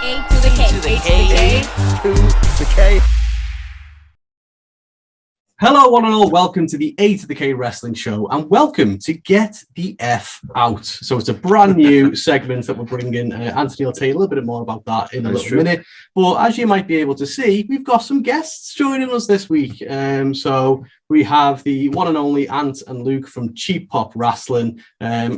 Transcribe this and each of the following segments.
A to the K. A to the K. A to the K. Hello, one and all. Welcome to the A2theK Wrestling Show, and welcome to Get the F Out. So it's a brand new segment that we're bringing. Anthony will tell you a little bit more about that in a little minute. But as you might be able to see, we've got some guests joining us this week. So we have the one and only Ant and Luke from Cheap Pop Rasslin.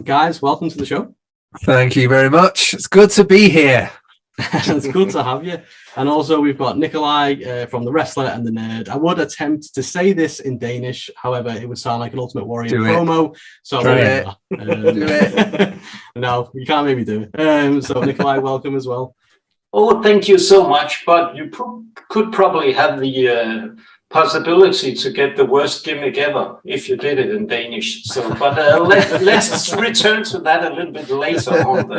Guys, welcome to the show. Thank you very much. It's good to be here. It's good to have you. And also we've got Nicolai from the Wrestler and the Nerd. I would attempt to say this in Danish, however, it would sound like an Ultimate Warrior promo. So do it. No, you can't maybe do it. So Nicolai, welcome as well. Oh, thank you so much. But you could probably have the possibility to get the worst gimmick ever if you did it in Danish. So, but let's return to that a little bit later on.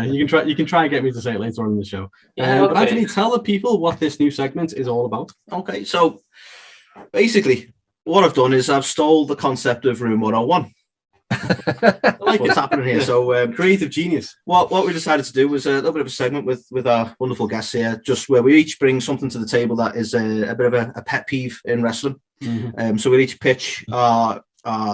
You can try and get me to say it later on in the show. Okay. But Anthony, tell the people what this new segment is all about. Okay, so basically, what I've done is I've stole the concept of Room 101. Like what's happening here. So creative genius. What we decided to do was a little bit of a segment with our wonderful guests here, just where we each bring something to the table that is a bit of a pet peeve in wrestling. Mm-hmm. So we'll each pitch our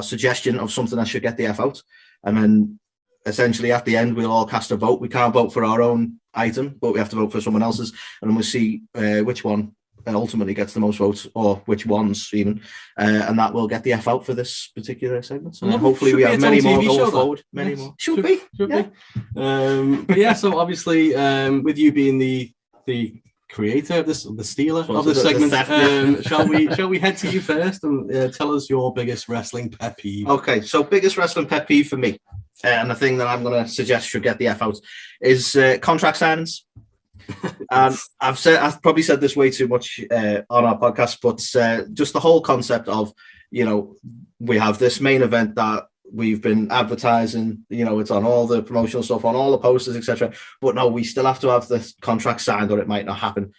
suggestion of something that should get the F out, and then essentially at the end we'll all cast a vote. We can't vote for our own item, but we have to vote for someone else's, and then we'll see which one ultimately gets the most votes, or which ones even, and that will get the F out for this particular segment. So hopefully we have many more going forward. Many more. Should be. But yeah, so obviously with you being the creator of this, the stealer of this segment, shall we head to you first and tell us your biggest wrestling pet peeve? Okay, so biggest wrestling pet peeve for me, and the thing that I'm going to suggest should get the F out, is contract signings. And I've probably said this way too much on our podcast, but just the whole concept of, we have this main event that we've been advertising, it's on all the promotional stuff, on all the posters, etc. But no, we still have to have the contract signed, or it might not happen.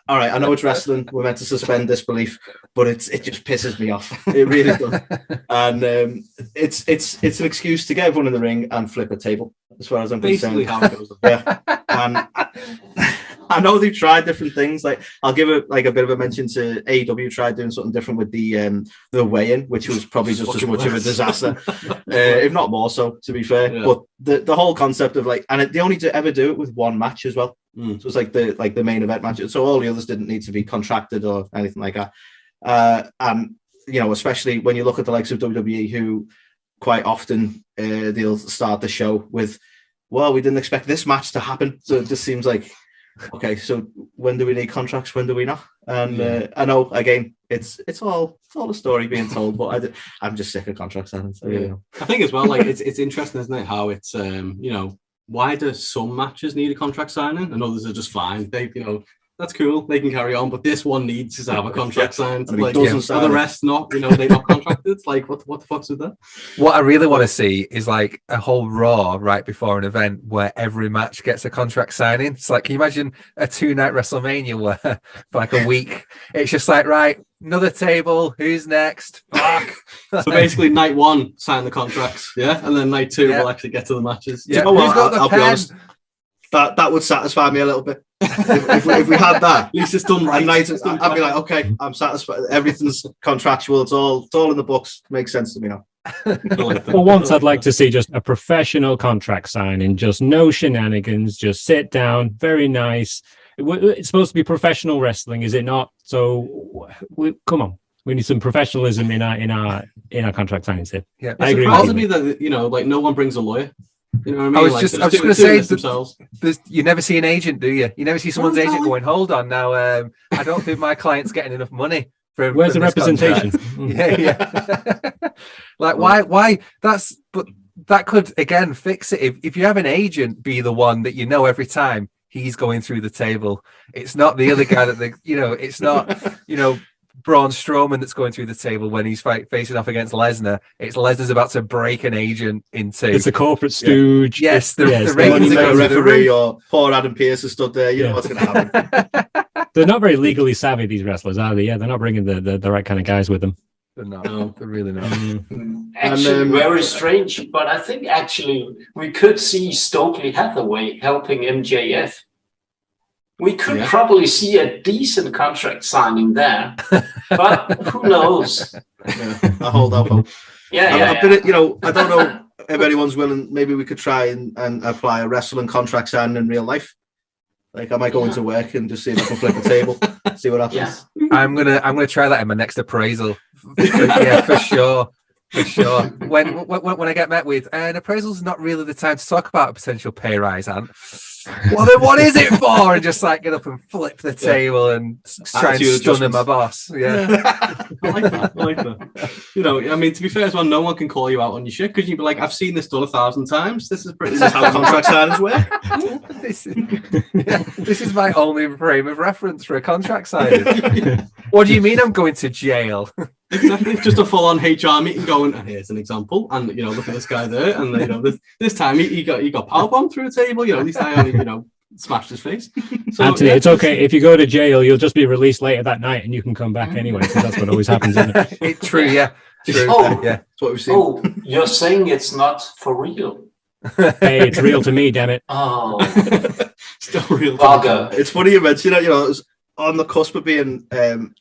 All right, I know it's wrestling, we're meant to suspend disbelief, but it just pisses me off. It really does. And it's an excuse to get everyone in the ring and flip a table, as far as I'm concerned. Basically how it goes. Yeah. And I know they've tried different things. Like, I'll give it like a bit of a mention to AEW tried doing something different with the weigh-in, which was probably just as much of a disaster, if not more so, to be fair. Yeah. But the whole concept of they only ever do it with one match as well. So it's like the main event match. So all the others didn't need to be contracted or anything like that. And especially when you look at the likes of WWE, who quite often they'll start the show with, well, we didn't expect this match to happen. So it just seems like, okay, so when do we need contracts? When do we not? And I know, again, it's all a story being told, but I'm just sick of contracts. I think as well, it's interesting, isn't it? How it's why do some matches need a contract signing and others are just fine? They, that's cool, they can carry on, but this one needs to have a contract signed. And the rest not, they're not contracted. It's like, what the fuck's with that? What I really want to see is like a whole Raw right before an event where every match gets a contract signing. It's like, can you imagine a 2-night WrestleMania where for like a week it's just like, right, another table, who's next? Fuck. So basically night 1 sign the contracts, and then night 2 we'll actually get to the matches. Yeah. I'll be honest, that would satisfy me a little bit. if we had that, at least it's done right. I'd be like, okay, I'm satisfied. Everything's contractual. It's all in the books. Makes sense to me now. For once, I'd like to see just a professional contract signing, just no shenanigans. Just sit down, very nice. It's supposed to be professional wrestling, is it not? So, come on. We need some professionalism in our contract signings here. Yeah, I agree. It's me that no one brings a lawyer. You know what I mean? I was just going to say, themselves. You never see an agent, do you? You never see someone's agent going, hold on now, I don't think my client's getting enough money. Where's the representation? Yeah. Like, why? But that could, again, fix it. If you have an agent be the one that every time he's going through the table, it's not the other guy it's not, Braun Strowman that's going through the table when he's facing off against Lesnar. It's Lesnar's about to break an agent into. It's a corporate stooge. Yes, the ratings are referee or poor Adam Pearce has stood there. You know what's going to happen. They're not very legally savvy, these wrestlers, are they? Yeah, they're not bringing the right kind of guys with them. They're not. No. They're really not. Actually, very strange, but I think actually we could see Stokely Hathaway helping MJF. We could probably see a decent contract signing there, but who knows? I hold out hope. Yeah. You know, I don't know if anyone's willing. Maybe we could try and apply a wrestling contract signing in real life. Like I might go into work and just see if I can flip a table, see what happens. Yeah. I'm gonna try that in my next appraisal. Yeah, for sure. For sure. When I get met with an appraisal's not really the time to talk about a potential pay rise, Ant. Well, then what is it for? And just like get up and flip the table and try and stun my boss. Yeah. I like that. You know, I mean, to be fair as well, no one can call you out on your shit because you'd be like, I've seen this done 1,000 times. This is how contract signings work. This is my only frame of reference for a contract signing. What do you mean I'm going to jail? Exactly. Just a full-on HR meeting going, and here's an example, and you know, look at this guy there, and you know, this time he got powerbombed through a table. You know, at least I only smashed his face. So, Anthony, it's okay if you go to jail, you'll just be released later that night, and you can come back anyway. So that's what always happens, isn't it? True, yeah. True. Oh, yeah. That's what we've seen. Oh, you're saying it's not for real? Hey, it's real to me, damn it. Oh, still real. bugger. It's funny you mention it. You know, it was on the cusp of being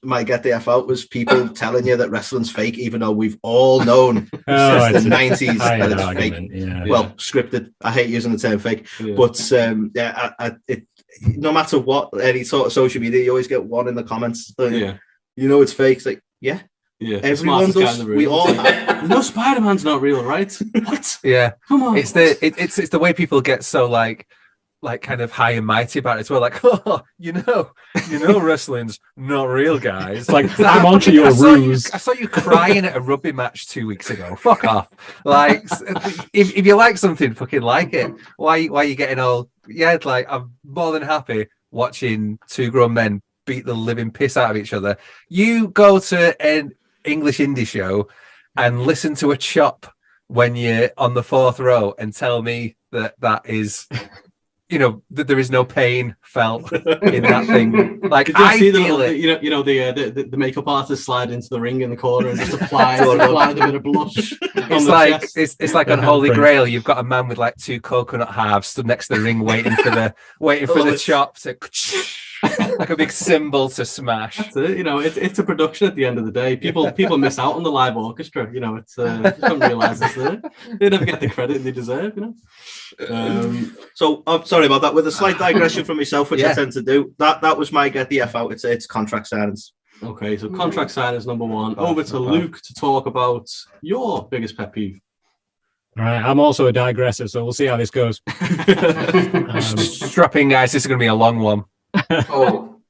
my get the F out was people telling you that wrestling's fake, even though we've all known since the 90s that it's fake. Yeah. Well, scripted. I hate using the term fake, but no matter what, any sort of social media, you always get one in the comments. You know it's fake. It's like, yeah. Everyone does. We all. No, Spider-Man's not real, right? What? Yeah. Come on. It's the way people get so like kind of high and mighty about it as well. Like, oh, you know, wrestling's not real, guys. It's like, I'm onto your ruse. I saw you crying at a rugby match 2 weeks ago. Fuck off. Like, if you like something, fucking like it. Why are you getting all? Yeah, like I'm more than happy watching two grown men beat the living piss out of each other. You go to an English indie show and listen to a chop when you're on the fourth row and tell me that is. You know that there is no pain felt in that thing. Like I feel it. You know the makeup artist slide into the ring in the corner and just apply a bit of blush. It's like on Holy Grail. You've got a man with like two coconut halves stood next to the ring, waiting for the chop to like a big cymbal to smash. That's it. You know, it's a production at the end of the day. People miss out on the live orchestra. You know, it's you don't realize it's there. They never get the credit they deserve. You know. So I'm sorry about that. With a slight digression from myself, which I tend to do, that was my get the F out. It's contract signings. Okay, so contract signings number one. Over to Luke to talk about your biggest pet peeve. All right, I'm also a digressor, so we'll see how this goes. Strap in, guys. This is going to be a long one. Oh.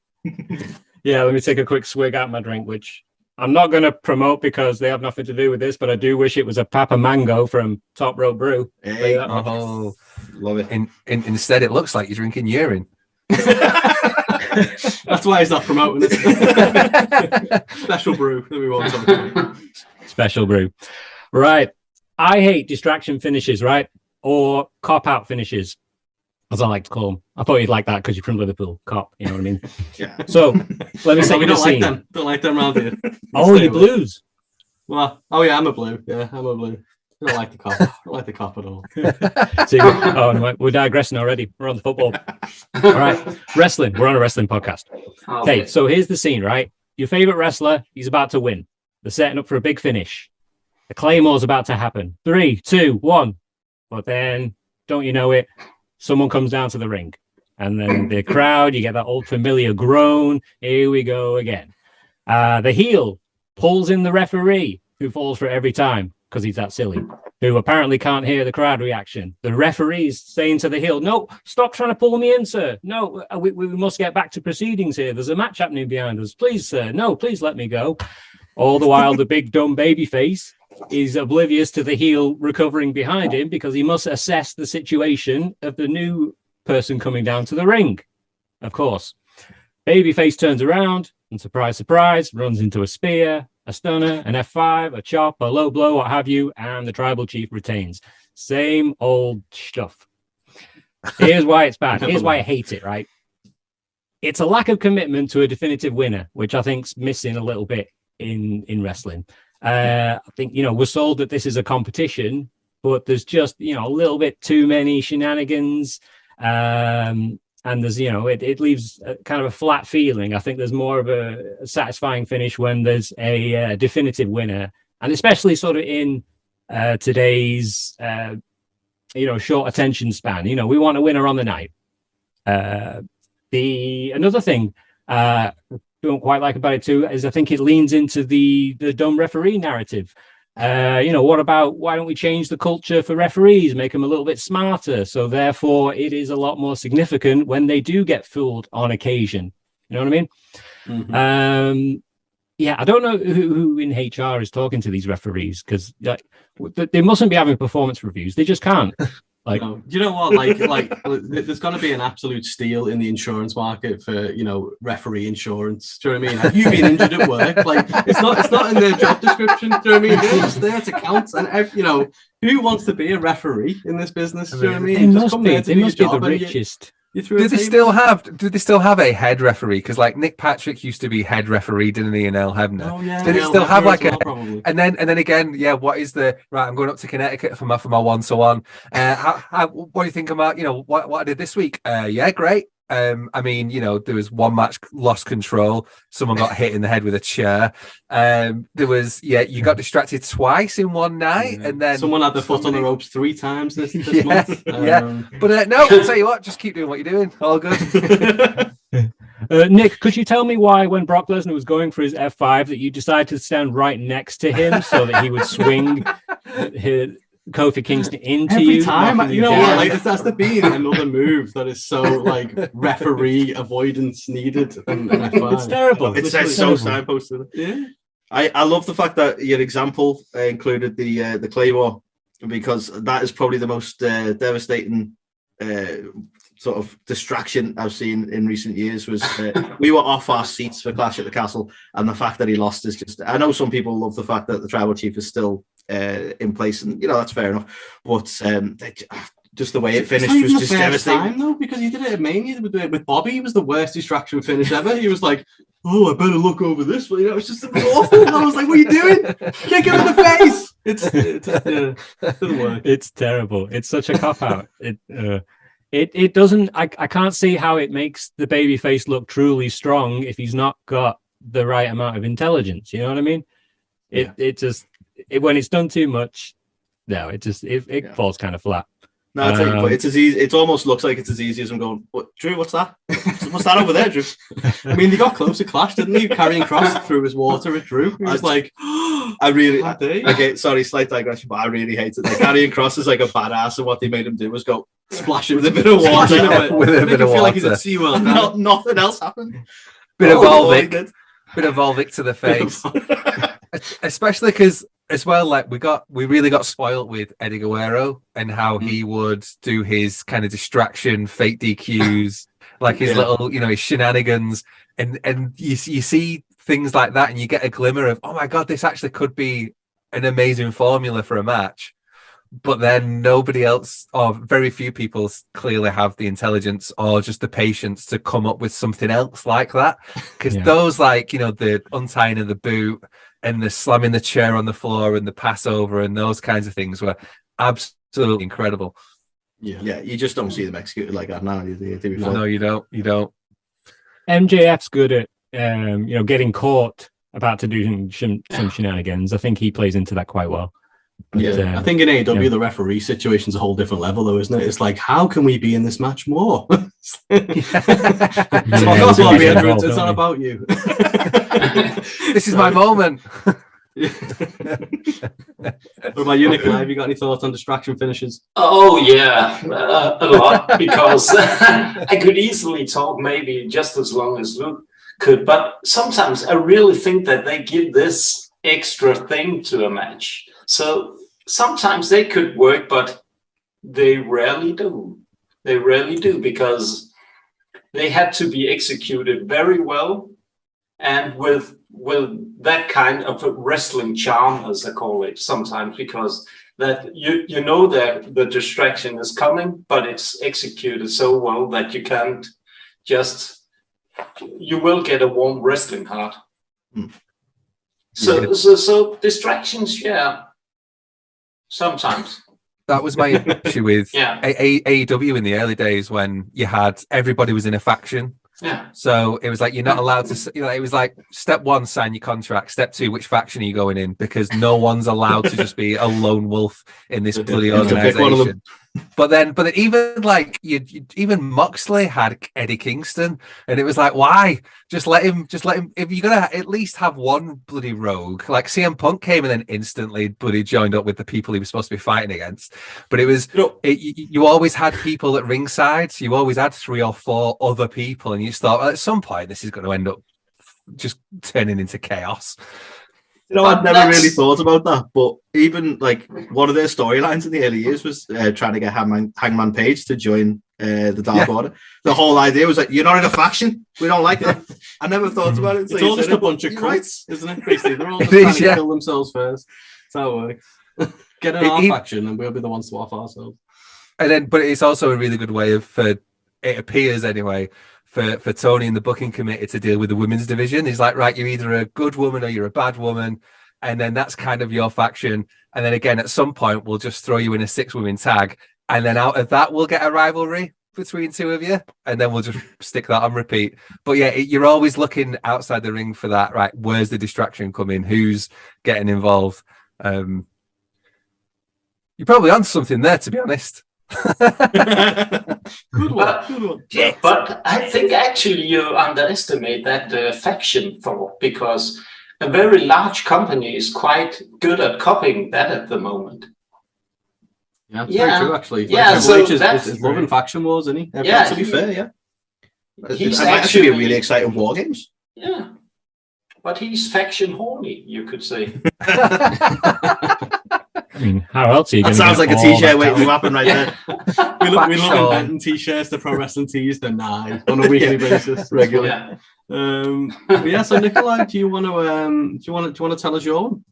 Yeah, let me take a quick swig out of my drink, which I'm not going to promote because they have nothing to do with this, but I do wish it was a Papa Mango from Top Rope Brew. Hey, oh, love it. Instead, it looks like you're drinking urine. That's why he's not promoting it. Special brew that we want to talk about. Special brew. Right. I hate distraction finishes, right? Or cop-out finishes, as I like to call them. I thought you'd like that because you're from Liverpool. Cop, you know what I mean? Yeah. So, let me say we the don't scene. like them. Don't like them around here. Oh, you Blues. Well, yeah, I'm a blue. Yeah, I'm a blue. I don't like the cop. I don't like the cop at all. See, no, we're digressing already. We're on the football. All right. Wrestling. We're on a wrestling podcast. Okay, so here's the scene, right? Your favorite wrestler, he's about to win. They're setting up for a big finish. The Claymore's about to happen. 3, 2, 1. But then, don't you know it, someone comes down to the ring. And then the crowd, you get that old familiar groan. Here we go again. The heel pulls in the referee, who falls for it every time because he's that silly, who apparently can't hear the crowd reaction. The referee's saying to the heel, no, stop trying to pull me in, sir. No, we must get back to proceedings here. There's a match happening behind us. Please, sir. No, please let me go. All the while, the big dumb baby face is oblivious to the heel recovering behind him because he must assess the situation of the new person coming down to the ring. Of course. Babyface turns around and surprise, surprise, runs into a spear, a stunner, an F5, a chop, a low blow, what have you, and the tribal chief retains. Same old stuff. Here's why it's bad. Here's why I hate it, right? It's a lack of commitment to a definitive winner, which I think's missing a little bit in wrestling. I think, we're sold that this is a competition, but there's just, a little bit too many shenanigans. And there's, it leaves kind of a flat feeling. I think there's more of a satisfying finish when there's a definitive winner, and especially sort of in today's, short attention span. We want a winner on the night. Another thing I don't quite like about it too is I think it leans into the dumb referee narrative. What about, why don't we change the culture for referees, make them a little bit smarter, so therefore it is a lot more significant when they do get fooled on occasion. You know what I mean? Mm-hmm. I don't know who in HR is talking to these referees, because they mustn't be having performance reviews. They just can't. Do you know what? Like, there's going to be an absolute steal in the insurance market for referee insurance. Do you know what I mean? Have you been injured at work? Like, it's not in their job description. Do you know what I mean? They're just there to count. And who wants to be a referee in this business? Do you know what I mean? They must be the richest. Do they still have a head referee? Because like Nick Patrick used to be head referee, didn't he, in El Hebner? Oh yeah. Did it still have like probably. And then again, what is the right? I'm going up to Connecticut for my 1-to-1. What do you think about what I did this week? Great. I mean, there was one match, lost control. Someone got hit in the head with a chair. There was, you got distracted twice in one night, and then someone had the foot on the ropes 3 times this month. But no, I'll tell you what, just keep doing what you're doing. All good. Nick, could you tell me why, when Brock Lesnar was going for his F5, that you decided to stand right next to him so that he would swing Kofi Kingston into every time? You know what? Like, that's the being another move that is so like referee avoidance needed. It's terrible. It's so signposted. Yeah. I love the fact that your example included the Claymore, because that is probably the most devastating sort of distraction I've seen in recent years. Was we were off our seats for Clash at the Castle, and the fact that he lost is just. I know some people love the fact that the tribal chief is still in place, and that's fair enough. But just the way it finished was just devastating. Time, though, because he did it at Mania with Bobby. It was the worst distraction finish ever. He was like, "Oh, I better look over this way." It was just awful. I was like, "What are you doing? Kick him in the face!" It doesn't work. It's terrible. It's such a cop out. It doesn't. I can't see how it makes the babyface look truly strong if he's not got the right amount of intelligence. You know what I mean? It just when it's done too much, it falls kind of flat. No, I tell you, but it's as easy. It almost looks like it's as easy as I'm going. Drew, what's that? What's that over there, Drew? I mean, they got close to Clash, didn't he? Carrying Cross through his water at Drew. He was like, okay, sorry, slight digression, but I really hate it. Like, Carrying Cross is like a badass, and what they made him do was go splash it with a bit of water. With a bit of water. Feel like he's at SeaWorld. Nothing else happened. Bit of Volvic to the face. Especially because, as well, like we really got spoiled with Eddie Guerrero and how he would do his kind of distraction, fake DQs, like his little, his shenanigans, and you see things like that, and you get a glimmer of, oh my god, this actually could be an amazing formula for a match. But then nobody else, or very few people, clearly have the intelligence or just the patience to come up with something else like that. Because those, like, the untying of the boot and the slamming the chair on the floor and the passover and those kinds of things were absolutely incredible. Yeah, you just don't see them executed like that now. No, you don't. MJF's good at getting caught about to do some shenanigans. I think he plays into that quite well. But, I think in AEW the referee situation's a whole different level, though, isn't it? It's like, how can we be in this match more? It's not about you. This is my moment. What about you, Nicolai? Have you got any thoughts on distraction finishes? Oh yeah, a lot, because I could easily talk maybe just as long as Luke could, but sometimes I really think that they give this extra thing to a match. So sometimes they could work, but they rarely do. They rarely do, because they had to be executed very well and with that kind of wrestling charm, as I call it sometimes, because that you know that the distraction is coming, but it's executed so well that you can't you will get a warm wrestling heart. So distractions, yeah, sometimes. That was my issue with AEW in the early days when you had everybody was in a faction. Yeah. So it was like you're not allowed to. It was like step 1, sign your contract. Step 2, which faction are you going in? Because no one's allowed to just be a lone wolf in this bloody organization. But then even like even Moxley had Eddie Kingston, and it was like, why? Just let him. If you're gonna at least have one bloody rogue, like CM Punk came and then instantly bloody joined up with the people he was supposed to be fighting against. But it was you always had people at ringside. So you always had 3 or 4 other people, and you just thought, well, at some point this is going to end up just turning into chaos. I'd never really thought about that, but even like one of their storylines in the early years was trying to get Hangman Page to join the Dark Order. The whole idea was like, you're not in a faction, we don't like that. I never thought about it. It's all just a bunch of cults, isn't it, Christy? They're all just trying to kill themselves first. That's how it works. Get in our faction, and we'll be the ones to off ourselves. And then, but it's also a really good way of, it appears anyway, for Tony and the booking committee to deal with the women's division. He's like, right, you're either a good woman or you're a bad woman, and then that's kind of your faction. And then again, at some point, we'll just throw you in a 6-woman tag, and then out of that, we'll get a rivalry between 2 of you, and then we'll just stick that on repeat. But yeah, you're always looking outside the ring for that, right? Where's the distraction coming? Who's getting involved? You're probably on something there, to be honest. Good one. Yeah, but I think actually you underestimate that faction thought, because a very large company is quite good at copying that at the moment. Yeah, very true, actually. Triple H is loving faction wars, isn't he? To be fair, He's it might actually be a really exciting war games. Yeah, but he's faction horny, you could say. I mean, how else are you going to? That sounds like a t-shirt waiting to happen right there. We love inventing t-shirts, the pro wrestling tees, the nine on a weekly basis, regularly. So Nicolai, do you want to tell us your one?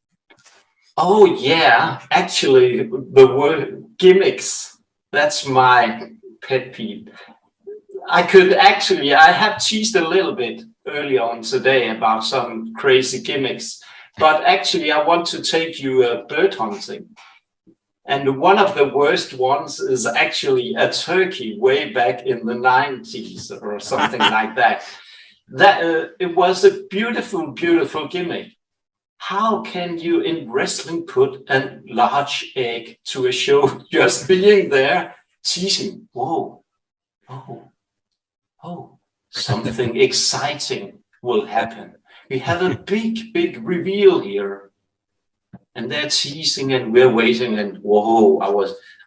Oh yeah, actually, the word gimmicks. That's my pet peeve. I have teased a little bit earlier on today about some crazy gimmicks. But actually, I want to take you bird hunting. And one of the worst ones is actually a turkey way back in the 90s or something like that. It was a beautiful, beautiful gimmick. How can you in wrestling put a large egg to a show just being there, teasing? Whoa, something exciting will happen. We have a big reveal here, and they're teasing, and we're waiting, and whoa! I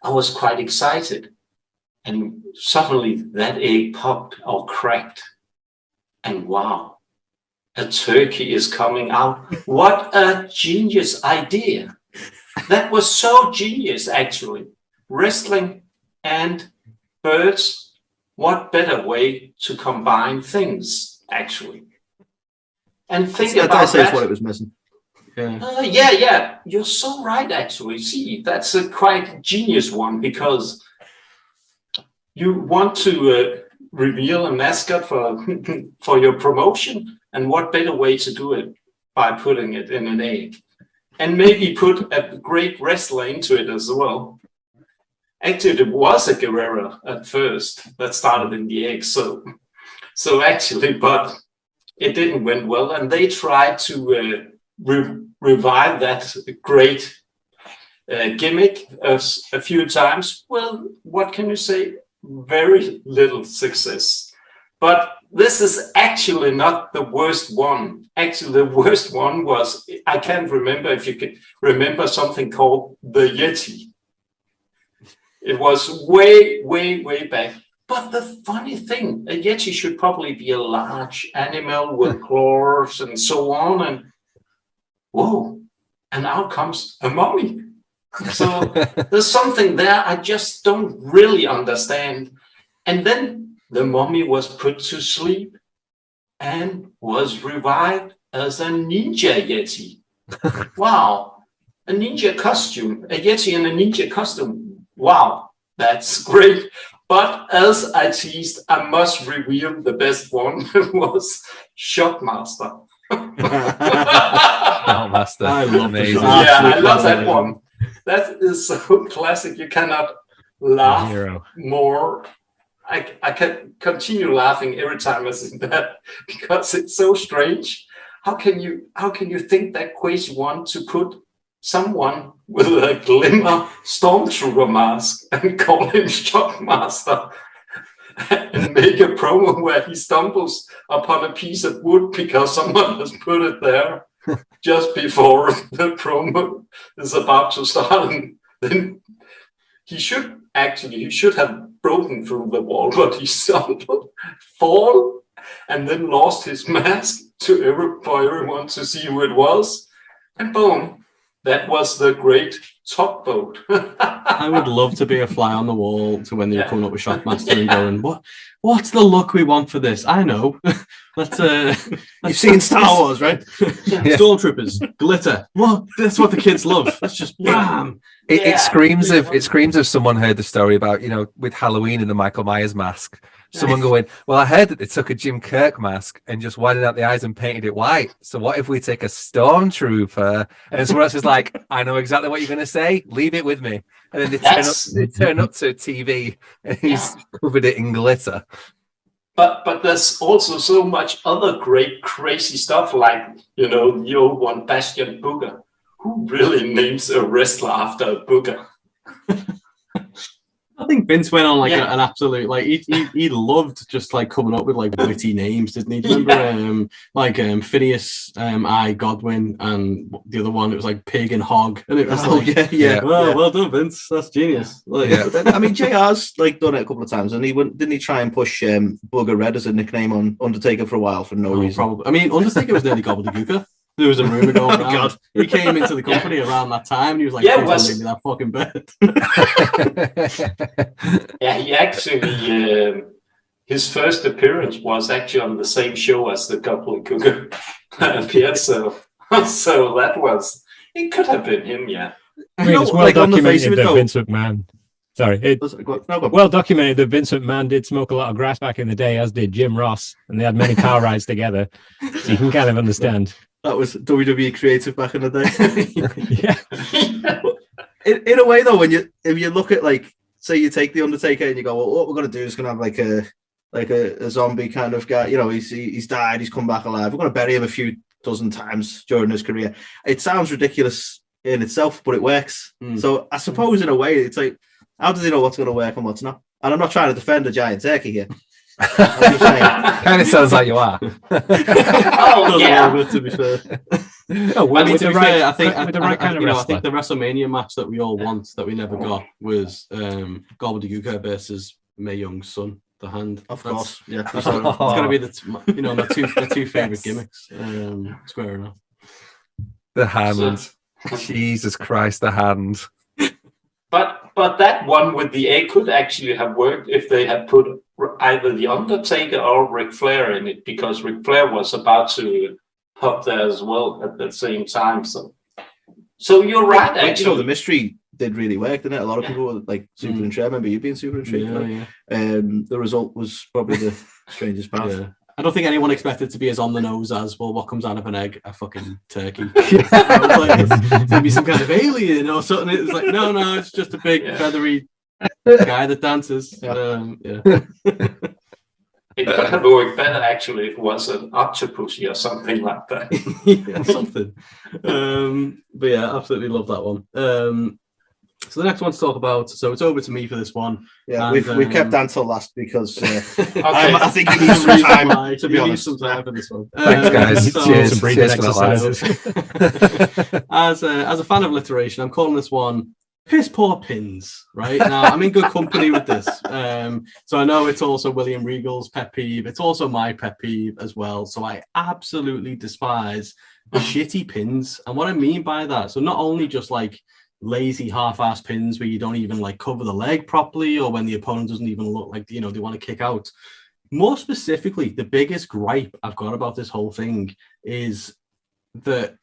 was quite excited, and suddenly that egg popped or cracked, and wow, a turkey is coming out! What a genius idea! That was so genius, actually. Wrestling and birds. What better way to combine things, actually? And think about that. What it was missing. Yeah. You're so right, actually. See, that's a quite genius one, because you want to reveal a mascot for your promotion, and what better way to do it by putting it in an egg, and maybe put a great wrestler into it as well. Actually, it was a Guerrero at first that started in the egg, so actually, but it didn't went well, and they tried to revive that great gimmick a few times. Well, what can you say? Very little success. But this is actually not the worst one. Actually, the worst one was, I can't remember if you can remember something called the Yeti. It was way back. But the funny thing, a Yeti should probably be a large animal with claws and so on. And whoa, and out comes a mummy. So there's something there I just don't really understand. And then the mummy was put to sleep and was revived as a ninja Yeti. Wow, a ninja costume, a Yeti in a ninja costume. Wow, that's great. But as I teased, I must reveal the best one was Shockmaster. Master. I love Amazing. the Yeah, Absolute I love that classic. one. That is so classic. You cannot laugh Hero. more. I can continue laughing every time I see that because it's so strange. How can you think that crazy one to put someone with a glimmer stormtrooper mask and call him Shockmaster and make a promo where he stumbles upon a piece of wood because someone has put it there just before the promo is about to start, and then he should have broken through the wall, but he stumbled, fall, and then lost his mask for everyone to see who it was, and boom, that was the great tugboat. I would love to be a fly on the wall to when they're coming up with Shockmaster and going, what's the look we want for this? I know. You've seen Star Wars, right? Stormtroopers, glitter. What? That's what the kids love. It's just bam. It screams of someone heard the story about, with Halloween and the Michael Myers mask. Someone going, well, I heard that they took a Jim Kirk mask and just widened out the eyes and painted it white. So what if we take a stormtrooper? And someone else is like, I know exactly what you're going to say. Leave it with me. And then they turn up to TV and he's covered it in glitter. But there's also so much other great crazy stuff, like the old one, Bastion Booger. Who really names a wrestler after a booger? I think Vince went on an absolute he loved just coming up with witty names, didn't he? Do you remember Phineas I Godwin, and the other one it was Pig and Hog, and it was well done, Vince, that's genius. But then, I mean, JR's done it a couple of times, and didn't he try and push Booger Red as a nickname on Undertaker for a while for no reason? Probably. I mean, Undertaker was nearly Gobbledygooker. There was a rumor going around. God. He came into the company around that time, and he was like, was me that fucking bed. He actually, his first appearance was actually on the same show as the Gobbledygooker appeared. So that was, it could have been him, yeah. I mean, it's well documented that Vince McMahon. Sorry, well documented that Vince McMahon did smoke a lot of grass back in the day, as did Jim Ross, and they had many car rides together. So you can kind of understand. That was WWE creative back in the day. Yeah. In a way, though, if you look at say you take the Undertaker and you go, well, what we're going to do is going to have a zombie kind of guy. He's died, he's come back alive. We're going to bury him a few dozen times during his career. It sounds ridiculous in itself, but it works. So I suppose in a way, it's how do they know what's going to work and what's not? And I'm not trying to defend a giant turkey here. I'm just saying. Kind of sounds like you are. Oh, yeah. To be fair. I think I think the WrestleMania match that we all want that we never got was Gobbledygooker versus Mae Young's son, the Hand. Of course, yeah. It's going to be the two favorite gimmicks. Square enough. The Hand. Jesus Christ, the Hand. But that one with the A could actually have worked if they had put either the Undertaker or Ric Flair in it, because Ric Flair was about to hop there as well at the same time. So you're right. Actually, the mystery did really work, didn't it? A lot of people were super intrigued. I remember you being super intrigued. The result was probably the strangest part. Yeah. I don't think anyone expected to be as on the nose as, well, what comes out of an egg? A fucking turkey. Maybe some kind of alien or something. It's no, it's just a big feathery guy that dances. It could have worked better actually if it was an octopusy or something like that. Something. But yeah, absolutely love that one. So the next one to talk about. So it's over to me for this one. Yeah, and, we've kept Dan till last because Okay. I think he needs some time. To be honest, some time for this one. Thanks, guys. Cheers for exercises. As a fan of alliteration, I'm calling this one Piss Poor Pins. Right now, I'm in good company with this. So I know it's also William Regal's pet peeve. It's also my pet peeve as well. So I absolutely despise shitty pins. And what I mean by that, so not only just lazy half-ass pins where you don't even cover the leg properly, or when the opponent doesn't even look like they want to kick out. More specifically, the biggest gripe I've got about this whole thing is that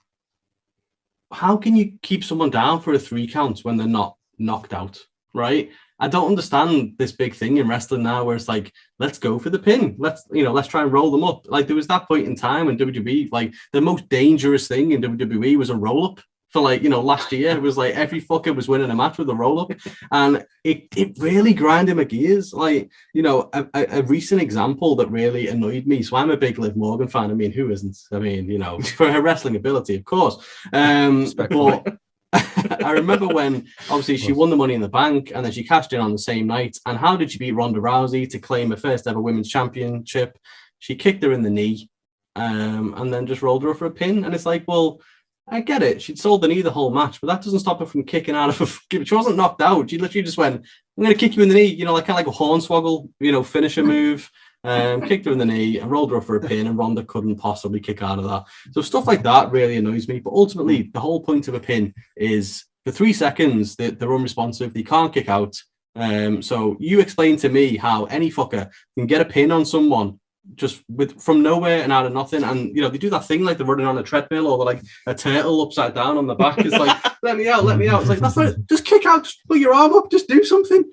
how can you keep someone down for a 3 count when they're not knocked out, right? I don't understand this big thing in wrestling now where it's like, let's go for the pin. Let's try and roll them up. Like there was that point in time when WWE, like the most dangerous thing in WWE was a roll up. For like, last year, it was like every fucker was winning a match with a roll up, and it really grinded my gears. Like, a recent example that really annoyed me. So I'm a big Liv Morgan fan. I mean, who isn't? I mean, for her wrestling ability, of course. But I remember when obviously she won the Money in the Bank, and then she cashed in on the same night. And how did she beat Ronda Rousey to claim her first ever women's championship? She kicked her in the knee, and then just rolled her up for a pin. And it's like, well, I get it. She'd sold the knee the whole match, but that doesn't stop her from kicking out of a... She wasn't knocked out. She literally just went, I'm going to kick you in the knee, kind of like a hornswoggle, finisher move. Kicked her in the knee and rolled her up for a pin, and Ronda couldn't possibly kick out of that. So stuff like that really annoys me. But ultimately, the whole point of a pin is for 3 seconds, they're unresponsive. They can't kick out. So you explain to me how any fucker can get a pin on someone just from nowhere and out of nothing, and they do that thing like they're running on a treadmill or they're like a turtle upside down on the back. It's like, let me out. It's like, that's not it. Just kick out, just put your arm up, just do something.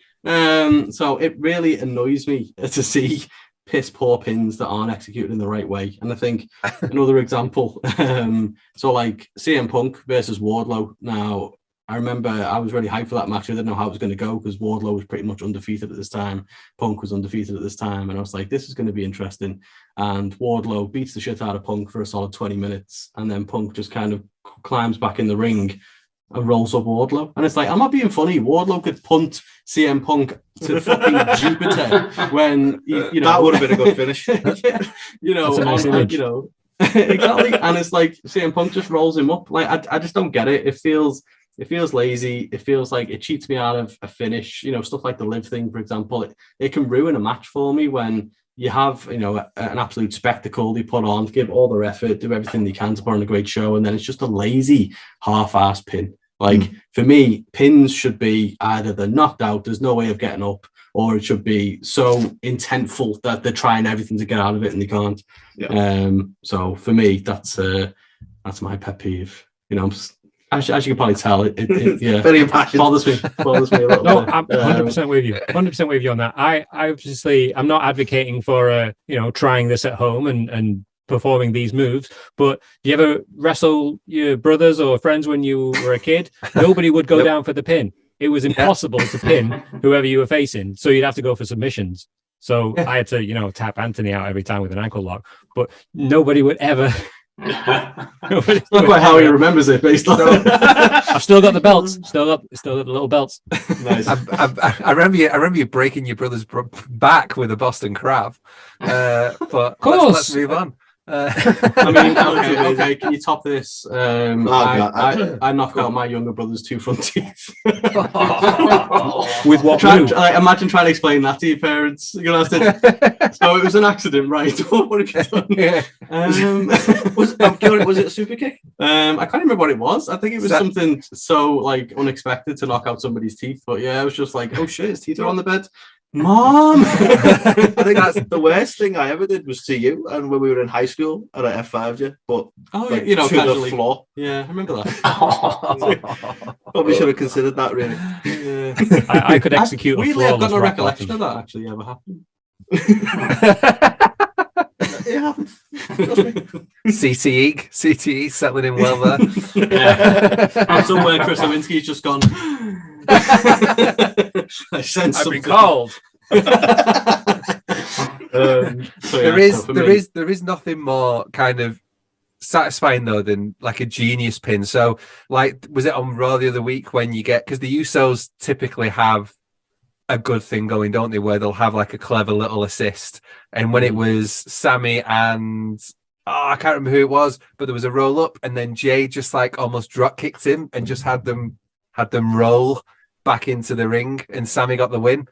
So it really annoys me to see piss poor pins that aren't executed in the right way. And I think another example, so like CM Punk versus Wardlow. Now I remember I was really hyped for that match. I didn't know how it was going to go because Wardlow was pretty much undefeated at this time. Punk was undefeated at this time. And I was like, this is going to be interesting. And Wardlow beats the shit out of Punk for a solid 20 minutes. And then Punk just kind of climbs back in the ring and rolls up Wardlow. And it's like, I'm not being funny. Wardlow could punt CM Punk to fucking Jupiter when, that would have been a good finish. Exactly. And it's like CM Punk just rolls him up. Like, I just don't get it. It feels lazy. It feels like it cheats me out of a finish. Stuff like the Liv thing, for example. It can ruin a match for me when you have, an absolute spectacle they put on, give all their effort, do everything they can to put on a great show, and then it's just a lazy, half-assed pin. Like, for me, pins should be either they're knocked out, there's no way of getting up, or it should be so intentful that they're trying everything to get out of it and they can't. Yeah. So for me, that's my pet peeve. As you can probably tell, it very impassioned. bothers me a little No, bit. I'm 100% with you. 100% with you on that. I'm not advocating for trying this at home and performing these moves. But do you ever wrestle your brothers or friends when you were a kid? Nobody would go down for the pin. It was impossible to pin whoever you were facing, so you'd have to go for submissions. So I had to, tap Anthony out every time with an ankle lock. But nobody would ever. Not quite how he remembers it based on. I've still got the belts. Still got the little belts. Nice. I remember you breaking your brother's back with a Boston Crab. But let's move on. I mean, okay. Can you top this? I knocked out my younger brother's 2 front teeth. With what? Imagine trying to explain that to your parents. You're gonna have to. So it was an accident, right? What have you done? Was it a super kick? I can't remember what it was. I think it was something so like unexpected to knock out somebody's teeth. But yeah, it was just like, oh shit, his teeth are on the bed. Mom. I think that's the worst thing I ever did was to you, and when we were in high school, and I F5'd you, but to casually. the floor. Yeah, I remember that. Probably should have considered that, really. Yeah. I could execute. Weirdly, I've got no recollection of that actually ever happened. It happened. CTE settling in well there. And somewhere Chris Nowinski's just gone. I sense I've been called. There is nothing more kind of satisfying though than like a genius pin. So like, was it on Raw the other week when you get, because the Usos typically have a good thing going, don't they, where they'll have like a clever little assist. And when it was Sammy and I can't remember who it was, but there was a roll up, and then Jay just like almost drop kicked him and just had them roll back into the ring, and Sammy got the win.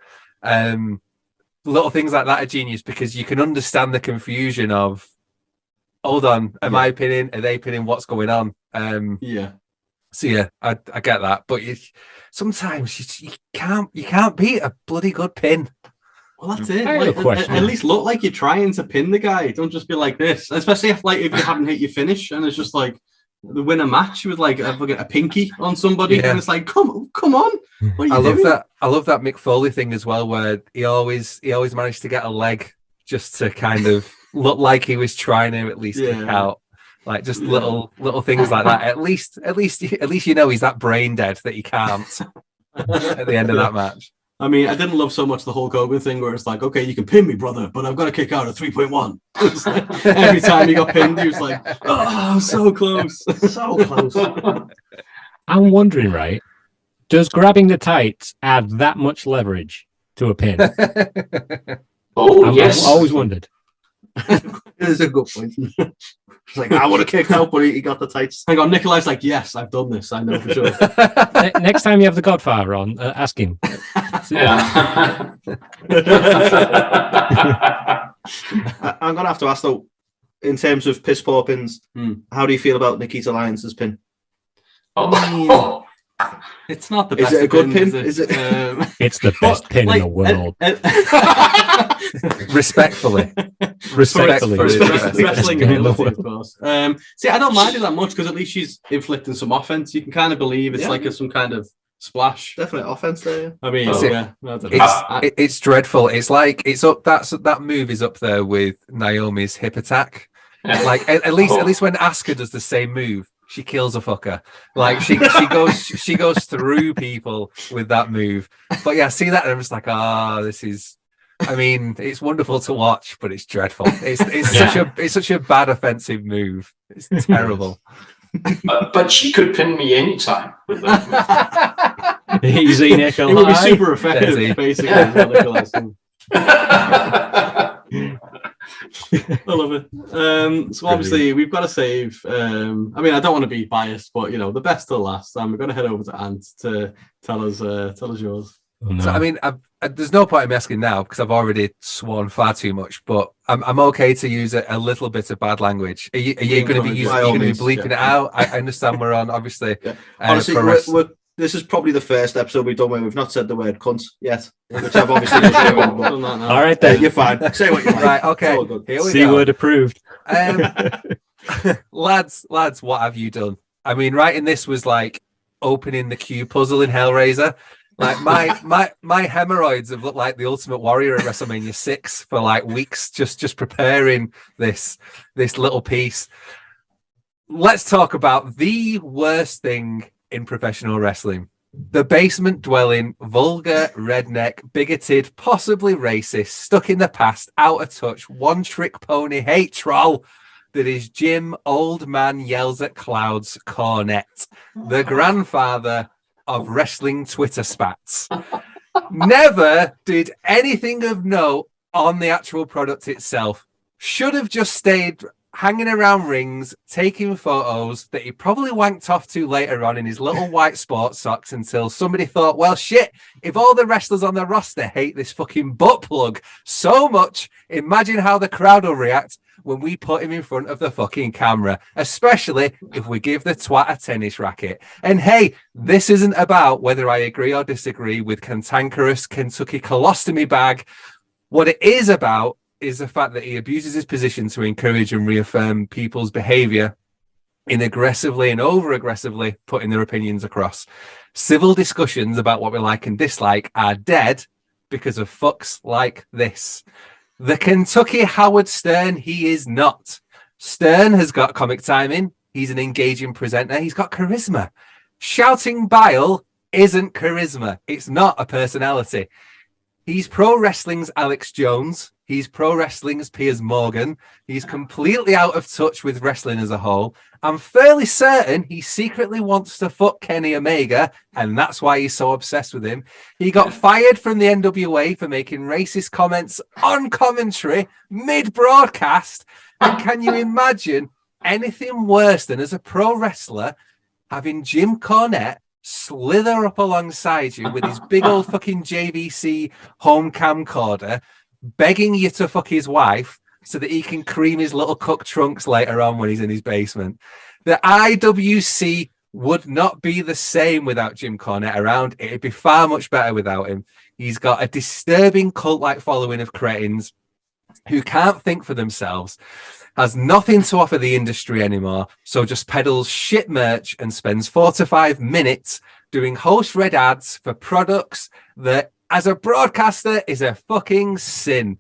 Little things like that are genius because you can understand the confusion of, hold on, am I pinning? Are they pinning? What's going on? So yeah, I get that, but sometimes you can't beat a bloody good pin. Well, that's it. At least look like you're trying to pin the guy. Don't just be like this, especially if you haven't hit your finish and it's just like, win a match with like a pinky on somebody, and it's like, come on, what are you doing? I love that Mick Foley thing as well, where he always managed to get a leg just to kind of look like he was trying to at least kick out. Like just little things like that. At least you know he's that brain dead that he can't at the end of that match. I mean, I didn't love so much the Hulk Hogan thing where it's like, okay, you can pin me, brother, but I've got to kick out at 3.1. Like, every time he got pinned, he was like, oh, so close. So close. I'm wondering, right? Does grabbing the tights add that much leverage to a pin? Yes. I've always wondered. It's a good point. It's like, I would have kicked out, but he got the tights. Hang on, Nicolai's like, yes, I've done this. I know for sure. Next time you have the Godfather on, ask him. Yeah. I'm going to have to ask, though, in terms of piss poor pins, how do you feel about Nikita Lyons' pin? It's not the Is best. it a good pin? Is it? It's the best pin in the world. Respectfully. Wrestling ability, of course. See, I don't mind it that much because at least she's inflicting some offense. You can kind of believe it's like some kind of splash. Definitely offense there. I mean, it's dreadful. It's like it's up. That move is up there with Naomi's hip attack. Like at least when Asuka does the same move, she kills a fucker. Like she goes through people with that move. But yeah, I see that and I'm just like, this is. I mean, it's wonderful to watch, but it's dreadful. It's such a bad offensive move. It's terrible. But she could pin me anytime. Easy, Nicolai. It would be super effective, basically. I love it. So obviously we've got to save. I mean, I don't want to be biased, but the best till last. And we're going to head over to Ant to tell us yours. Oh, no. So I mean, there's no point in me asking now because I've already sworn far too much. But I'm okay to use a little bit of bad language. Are you going to be using? Are you going to be bleeping it out? I understand we're on obviously. Yeah. Honestly, this is probably the first episode we've done where we've not said the word cunt yet, which I've obviously just done. All right, then you're fine. Say what you like. Right, okay. Here we go. Word approved. Lads, what have you done? I mean, writing this was like opening the Q puzzle in Hellraiser. Like my hemorrhoids have looked like the Ultimate Warrior at WrestleMania 6 for like weeks, just preparing this little piece. Let's talk about the worst thing in professional wrestling. The basement dwelling, vulgar, redneck, bigoted, possibly racist, stuck in the past, out of touch, one trick pony, hate troll that is Jim Old Man Yells at Clouds Cornette, the grandfather of wrestling Twitter spats. Never did anything of note on the actual product itself. Should have just stayed hanging around rings, taking photos that he probably wanked off to later on in his little white sports socks until somebody thought, well, shit, if all the wrestlers on the roster hate this fucking butt plug so much, imagine how the crowd will react when we put him in front of the fucking camera, especially if we give the twat a tennis racket. And hey, this isn't about whether I agree or disagree with cantankerous Kentucky colostomy bag. What it is about is the fact that he abuses his position to encourage and reaffirm people's behavior in aggressively and over-aggressively putting their opinions across. Civil discussions about what we like and dislike are dead because of fucks like this. The Kentucky Howard Stern he is not. Stern has got comic timing. He's an engaging presenter. He's got charisma. Shouting bile isn't charisma. It's not a personality. He's pro wrestling's Alex Jones. He's pro wrestling's Piers Morgan. He's completely out of touch with wrestling as a whole. I'm fairly certain he secretly wants to fuck Kenny Omega, and that's why he's so obsessed with him. He got fired from the NWA for making racist comments on commentary mid-broadcast. And can you imagine anything worse than, as a pro wrestler, having Jim Cornette slither up alongside you with his big old fucking JVC home camcorder, begging you to fuck his wife so that he can cream his little cook trunks later on when he's in his basement? The IWC would not be the same without Jim Cornette around. It'd be far much better without him. He's got a disturbing cult-like following of cretins who can't think for themselves, has nothing to offer the industry anymore, so just peddles shit merch and spends 4 to 5 minutes doing host-read ads for products that, as a broadcaster, is a fucking sin.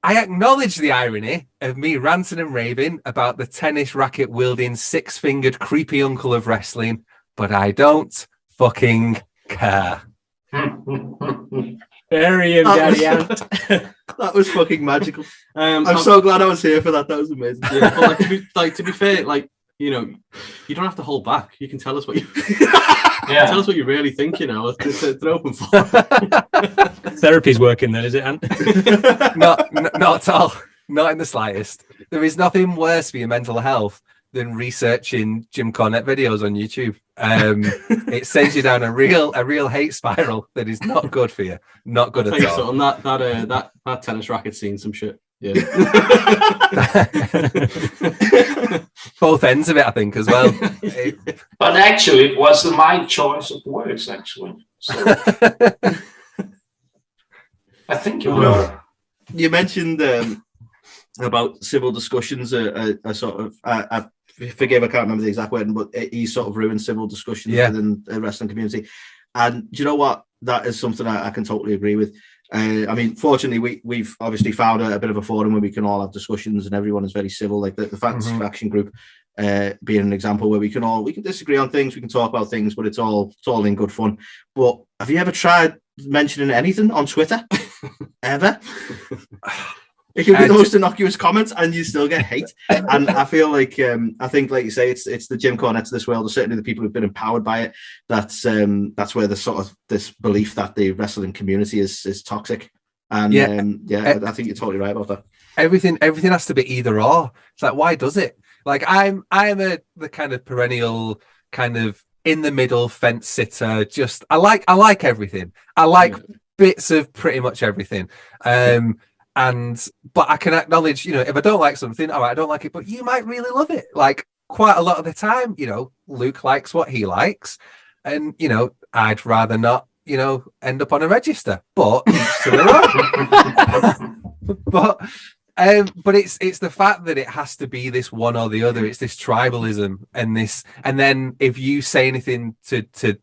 I acknowledge the irony of me ranting and raving about the tennis racket wielding 6-fingered creepy uncle of wrestling, but I don't fucking care. Bury him, Daddy Ant. That was fucking magical. I'm so glad I was here for that. That was amazing. Yeah, but to be fair, like, you know, you don't have to hold back. You can tell us what you tell us what you really think. You know, it's an open forum. Therapy's working then, is it, Ant? Not at all. Not in the slightest. There is nothing worse for your mental health than researching Jim Cornette videos on YouTube. It sends you down a real hate spiral that is not good for you. Not good at all. On that tennis racket's seen some shit. Yeah. Both ends of it, I think, as well. But actually, it was my choice of words, actually. So I think you were. You mentioned about civil discussions. I forgive, I can't remember the exact word, but he sort of ruined civil discussions within the wrestling community. And do you know what? That is something I can totally agree with. I mean, fortunately, we've obviously found a bit of a forum where we can all have discussions and everyone is very civil, like the Fans Faction group being an example where we can disagree on things, we can talk about things, but it's all in good fun. But have you ever tried mentioning anything on Twitter? Ever? It can be the most innocuous comments and you still get hate. And I feel like, I think, like you say, it's the Jim Cornettes of this world, or certainly the people who've been empowered by it. That's where the sort of this belief that the wrestling community is toxic. And I think you're totally right about that. Everything has to be either or. It's like, why does it? Like I'm the kind of perennial kind of in the middle fence sitter. Just I like everything. I like bits of pretty much everything. But I can acknowledge, you know, if I don't like something, all right, I don't like it, but you might really love it. Like quite a lot of the time, you know, Luke likes what he likes, and you know, I'd rather not, you know, end up on a register. But each to their own. But it's the fact that it has to be this one or the other. It's this tribalism and then if you say anything that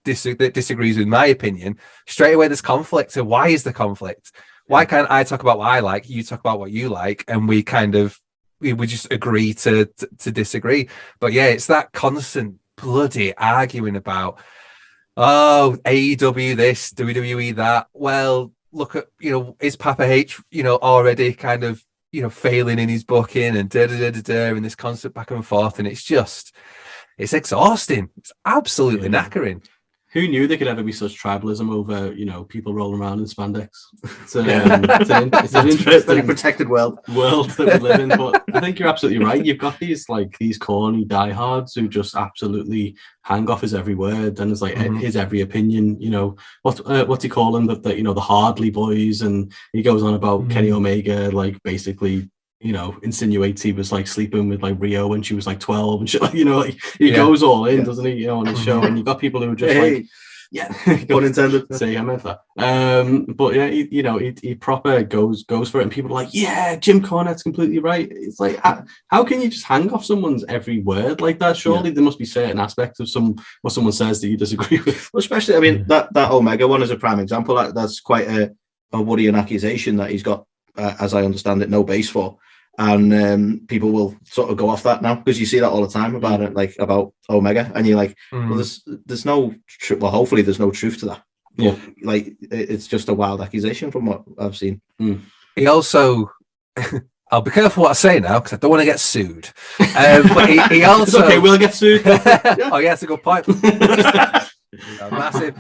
disagrees with my opinion, straight away there's conflict. So why is the conflict? Why can't I talk about what I like, you talk about what you like, and we just agree to disagree? But yeah, it's that constant bloody arguing about, oh, AEW this, WWE that. Well, look at, you know, is Papa H, you know, already kind of, you know, failing in his booking and and this constant back and forth, and it's exhausting. It's absolutely knackering. Who knew there could ever be such tribalism over, you know, people rolling around in spandex? It's an interesting protected world that we live in. But I think you're absolutely right. You've got these corny diehards who just absolutely hang off his every word and it's like his every opinion. You know, what's he call them? That you know, the Hardley boys, and he goes on about Kenny Omega, like basically, you know, insinuates he was like sleeping with like Rio when she was like 12 and shit. Like, you know, like he goes all in, doesn't he? You know, on his show, and you've got people who are just like, unintended. Say I meant that. But yeah, he proper goes for it, and people are like, yeah, Jim Cornette's completely right. It's like, how can you just hang off someone's every word like that? Surely there must be certain aspects of what someone says that you disagree with. Well, especially, I mean, that Omega one is a prime example. That's quite a worrying accusation that he's got, as I understand it, no base for. And people will sort of go off that now, because you see that all the time about it, like about Omega, and you're like, well, there's no well, hopefully there's no truth to that. But, like, it's just a wild accusation from what I've seen. He also I'll be careful what I say now because I don't want to get sued. But he also it's okay, we'll get sued. Oh yeah, that's a good point. Massive.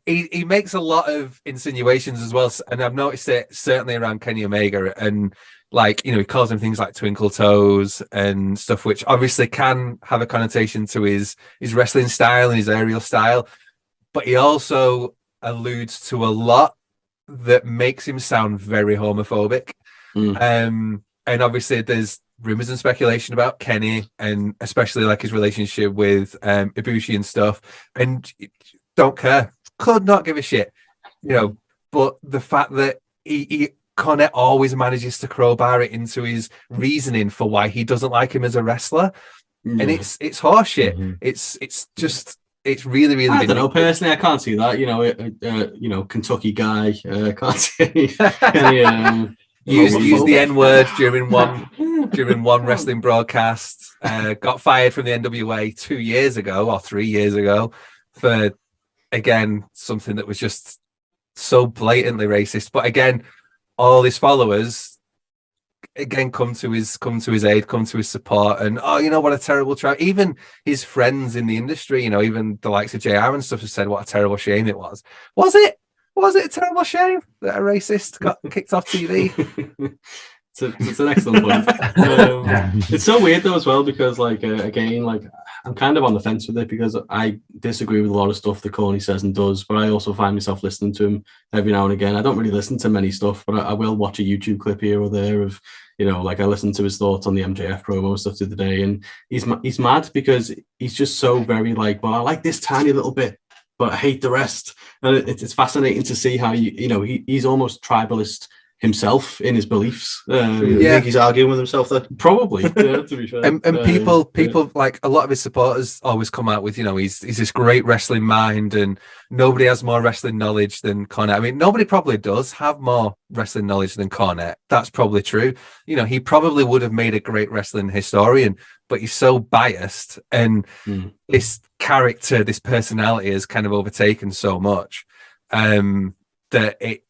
He makes a lot of insinuations as well, and I've noticed it certainly around Kenny Omega, and like, you know, he calls him things like twinkle toes and stuff, which obviously can have a connotation to his wrestling style and his aerial style, but he also alludes to a lot that makes him sound very homophobic. And obviously there's rumors and speculation about Kenny, and especially like his relationship with Ibushi and stuff, and don't care, could not give a shit, you know. But the fact that he Cornette always manages to crowbar it into his reasoning for why he doesn't like him as a wrestler. And it's horseshit. It's really, really. I don't know. Personally, I can't see that. You know, Kentucky guy. Can't see any. Use the N word during one wrestling broadcast. Got fired from the NWA 2 years ago or 3 years ago for, again, something that was just so blatantly racist. But again, all his followers again come to his aid, come to his support, and what a terrible try. Even his friends in the industry, even the likes of JR and stuff, have said what a terrible shame it was. Was it a terrible shame that a racist got kicked off TV? It's an excellent point. It's so weird though as well, because I'm kind of on the fence with it, because I disagree with a lot of stuff that Corny says and does, but I also find myself listening to him every now and again. I don't really listen to many stuff, but I will watch a YouTube clip here or there of, I listened to his thoughts on the MJF promo and stuff the other day, and he's mad because he's just so very I like this tiny little bit, but I hate the rest. And it's fascinating to see how he's almost tribalist himself in his beliefs. I think he's arguing with himself there. Probably, to be fair. And people like a lot of his supporters always come out with, he's this great wrestling mind and nobody has more wrestling knowledge than Cornette. I mean, nobody probably does have more wrestling knowledge than Cornette. That's probably true. He probably would have made a great wrestling historian, but he's so biased, and this character, this personality has kind of overtaken so much that it,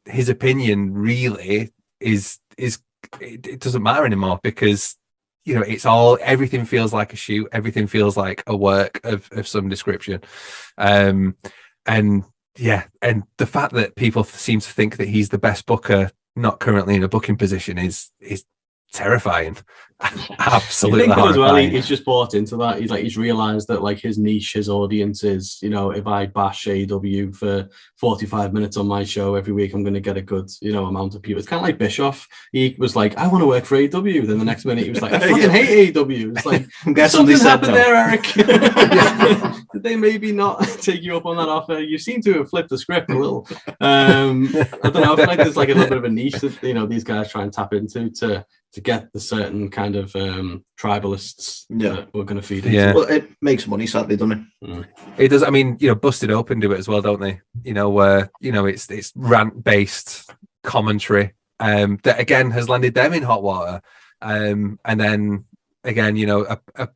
his opinion really is it doesn't matter anymore, because it's everything feels like a shoot, everything feels like a work of some description, and the fact that people seem to think that he's the best booker not currently in a booking position is terrifying. Absolutely. I think as well, he's just bought into that. He's realized that his niche, his audience is, if I bash AEW for 45 minutes on my show every week, I'm going to get a good, amount of people. It's kind of like Bischoff. He was like, I want to work for AEW. Then the next minute he was like, I fucking hate AEW. It's like, something happened there, Eric. Did they maybe not take you up on that offer? You seem to have flipped the script a little. I don't know. I feel like there's a little bit of a niche that, these guys try and tap into to get the certain kind of tribalists that we're going to feed into. Yeah. Well, it makes money, sadly, doesn't it? It does. I mean, Busted Open do it as well, don't they? Where it's rant-based commentary that again has landed them in hot water. And then again,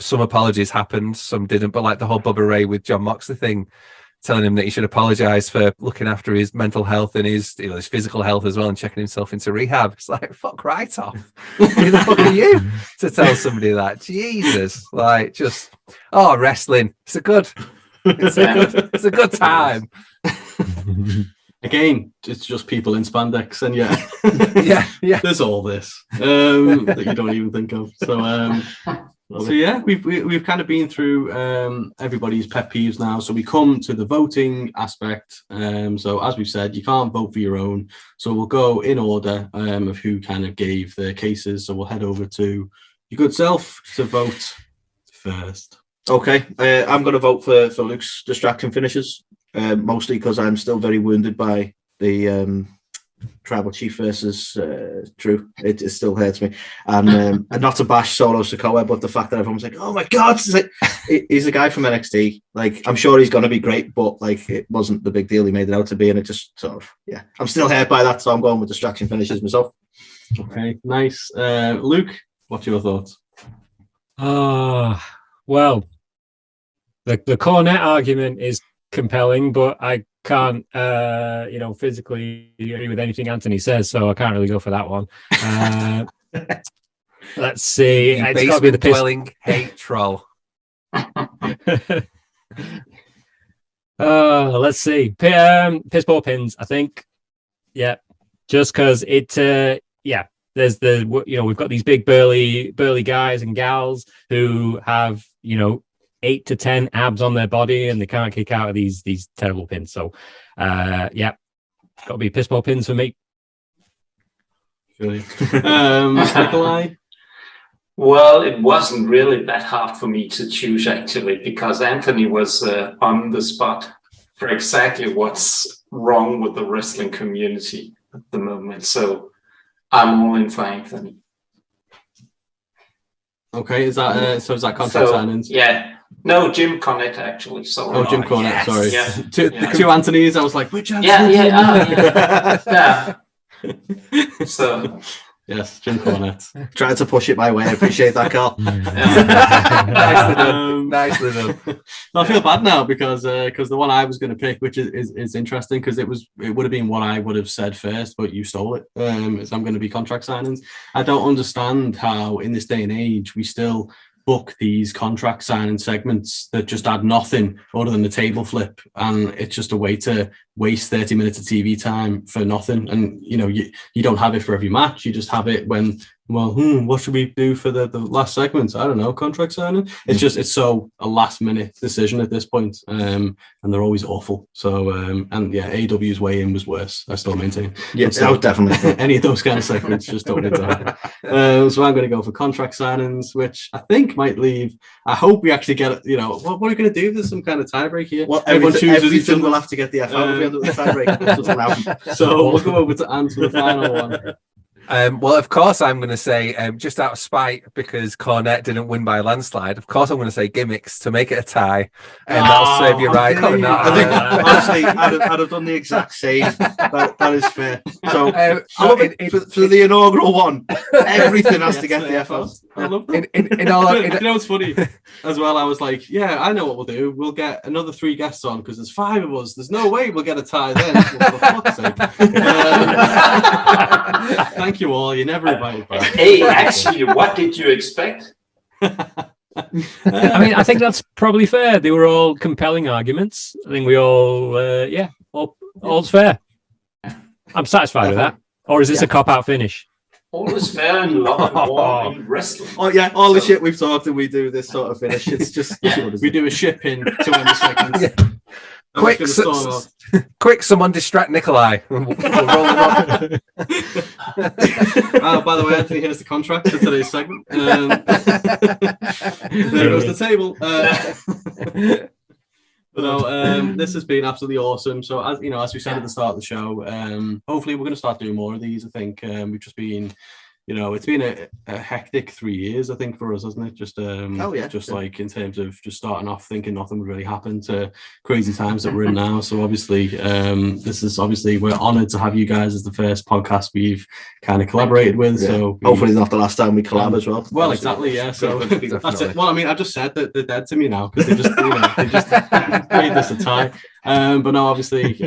some apologies happened, some didn't. But the whole Bubba Ray with John Moxley thing, telling him that he should apologize for looking after his mental health and his physical health as well, and checking himself into rehab. It's like, fuck right off. Who the fuck are you to tell somebody that? Jesus. Wrestling. It's a good time. Again, it's just people in spandex, and yeah. There's all this that you don't even think of. So yeah, we've kind of been through everybody's pet peeves now. So we come to the voting aspect. So as we've said, you can't vote for your own. So we'll go in order of who kind of gave their cases. So we'll head over to your good self to vote first. Okay, I'm going to vote for Luke's distraction finishes, mostly because I'm still very wounded by the Tribal Chief versus Drew. It still hurts me, and not to bash Solo Sikoa, but the fact that everyone's like, "Oh my God, he's a guy from NXT." I'm sure he's going to be great, but it wasn't the big deal he made it out to be, and it just sort of I'm still hurt by that, so I'm going with distraction finishes myself. Okay, nice. Luke, what's your thoughts? Well, the Cornette argument is compelling, but I can't physically agree with anything Anthony says, so I can't really go for that one. Let's see. It's got to be the dwelling hate troll. Let's see. Piss poor pins, I think. Yeah, just because it. There's we've got these big burly guys and gals who have 8 to 10 abs on their body, and they can't kick out of these terrible pins. So, got to be piss poor pins for me. Nicolai? Well, it wasn't really that hard for me to choose, actually, because Anthony was on the spot for exactly what's wrong with the wrestling community. at the moment. So I'm all in for Anthony. Okay, is that contract signings? Yeah. No, Jim Cornette actually. Sorry. Oh, Jim Cornette. Yes. Sorry. Yeah. Two Anthonys. I was like, which Anthony? Yeah. So yes, Jim Cornette. Trying to push it my way. I appreciate that, Carl. Nicely done. I feel bad now because the one I was going to pick, which is interesting, because it would have been what I would have said first, but you stole it. So I'm going to be contract signings. I don't understand how in this day and age we still book these contract signing segments that just add nothing other than the table flip, and it's just a way to waste 30 minutes of TV time for nothing. And you don't have it for every match, you just have it when, what should we do for the last segments? I don't know, contract signing. It's so a last minute decision at this point, and they're always awful. So AEW's way in was worse, I still maintain. Yeah, definitely. Any of those kind of segments just don't need to happen. So I'm going to go for contract signings, which I think might leave. I hope we actually get it. What are we going to do? There's some kind of tiebreak here. Well, everything will have to get the F out of the tiebreak. So we'll go over to Ant for the final one. Well, of course, I'm going to say, just out of spite, because Cornette didn't win by a landslide, of course, I'm going to say Gimmicks to make it a tie, and that'll serve you right. I think, honestly, I'd have done the exact same. That is fair. So, for the inaugural one, everything has to get the F out. I love that. It's funny as well. I was like, yeah, I know what we'll do. We'll get another 3 guests on because there's 5 of us. There's no way we'll get a tie then. For fuck's sake. Thank you all. You never invited back. Hey, actually, what did you expect? I think that's probably fair. They were all compelling arguments. I think we all, all's fair. I'm satisfied with that. Or is this a cop-out finish? All is fair and love and war in wrestling. Oh yeah, all the shit we've talked and we do this sort of finish. It's just we do a ship in 2 seconds. Yeah. Quick, someone distract Nicolai. We'll roll them up. By the way, Anthony, here's the contract for today's segment. There goes the table. This has been absolutely awesome. So as we said at the start of the show, hopefully we're going to start doing more of these. I think we've just been, it's been a hectic 3 years, I think, for us, hasn't it? Just like in terms of just starting off thinking nothing would really happen to crazy times that we're in now. So obviously, we're honoured to have you guys as the first podcast we've kind of collaborated with. Yeah. So hopefully not the last time we collab as well. Well, exactly, yeah. So that's it. Well, I just said that they're dead to me now because they just made this a tie. But no, obviously. For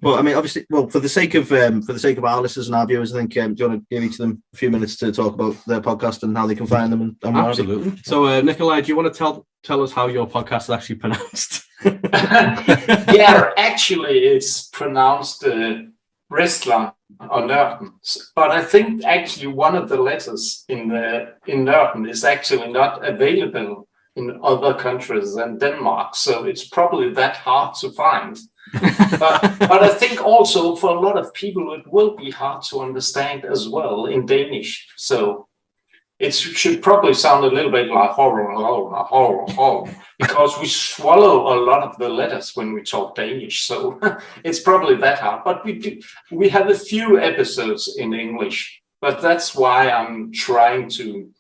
the sake of our listeners and our viewers, I think do you want to give each of them a few minutes to talk about their podcast and how they can find them? And absolutely. So, Nicolai, do you want to tell us how your podcast is actually pronounced? Yeah, actually, it's pronounced Rasslin or Nørden. But I think actually one of the letters in Nørden is actually not available in other countries than Denmark, so it's probably that hard to find. but I think also for a lot of people it will be hard to understand as well in Danish. So it should probably sound a little bit like horror, because we swallow a lot of the letters when we talk Danish. So it's probably that hard. But we have a few episodes in English, but that's why I'm trying to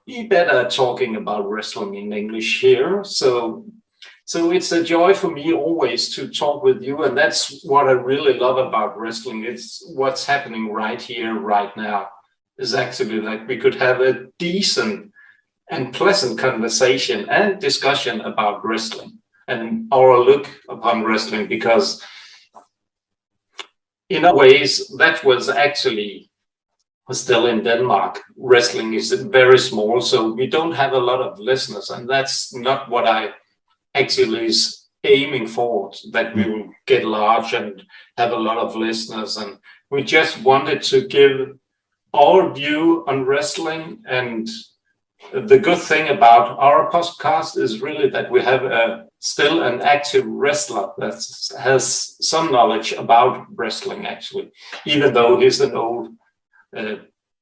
be better at talking about wrestling in English here. So it's a joy for me always to talk with you, and that's what I really love about wrestling. It's what's happening right here, right now, is actually that we could have a decent and pleasant conversation and discussion about wrestling and our look upon wrestling, because in a ways that was actually still in Denmark. Wrestling is very small, so we don't have a lot of listeners, and that's not what I actually is aiming for, that we will get large and have a lot of listeners. And we just wanted to give our view on wrestling. And the good thing about our podcast is really that we have still an active wrestler that has some knowledge about wrestling, actually, even though he's an old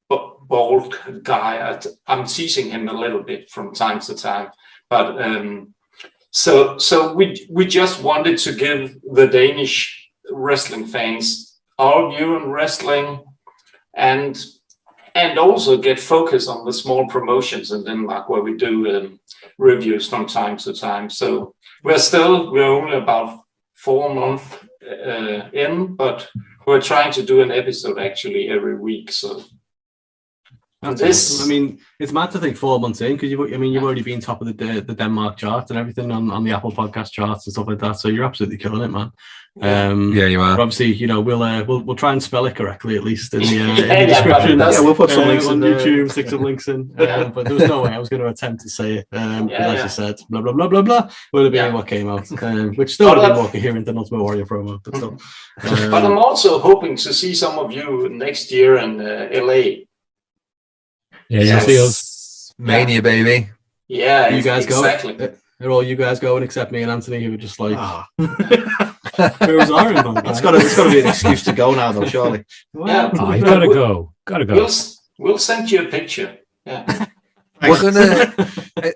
bald guy. I'm teasing him a little bit from time to time, but so we just wanted to give the Danish wrestling fans our view on wrestling, and also get focus on the small promotions in Denmark where we do reviews from time to time. So we're only about 4 months in, but we're trying to do an episode actually every week. So I mean, it's mad to think 4 months in, because you've already been top of the Denmark chart and everything on the Apple Podcast charts and stuff like that. So you're absolutely killing it, man. Yeah, you are. Obviously, we'll try and spell it correctly at least in the description. We'll put some links on in YouTube, stick some links in. But there was no way I was going to attempt to say it. As you said, blah blah blah blah blah would have been what came out, which still would have been more coherent than Ultimate Warrior promo. But still, but I'm also hoping to see some of you next year in LA. Yeah, see us. Mania, baby. Yeah, you guys exactly. go. They're all you guys going except me and Anthony, who were just like, where was our invite? It's got to be an excuse to go now, though, surely. Yeah, you gotta go. We'll send you a picture. Yeah, we're gonna.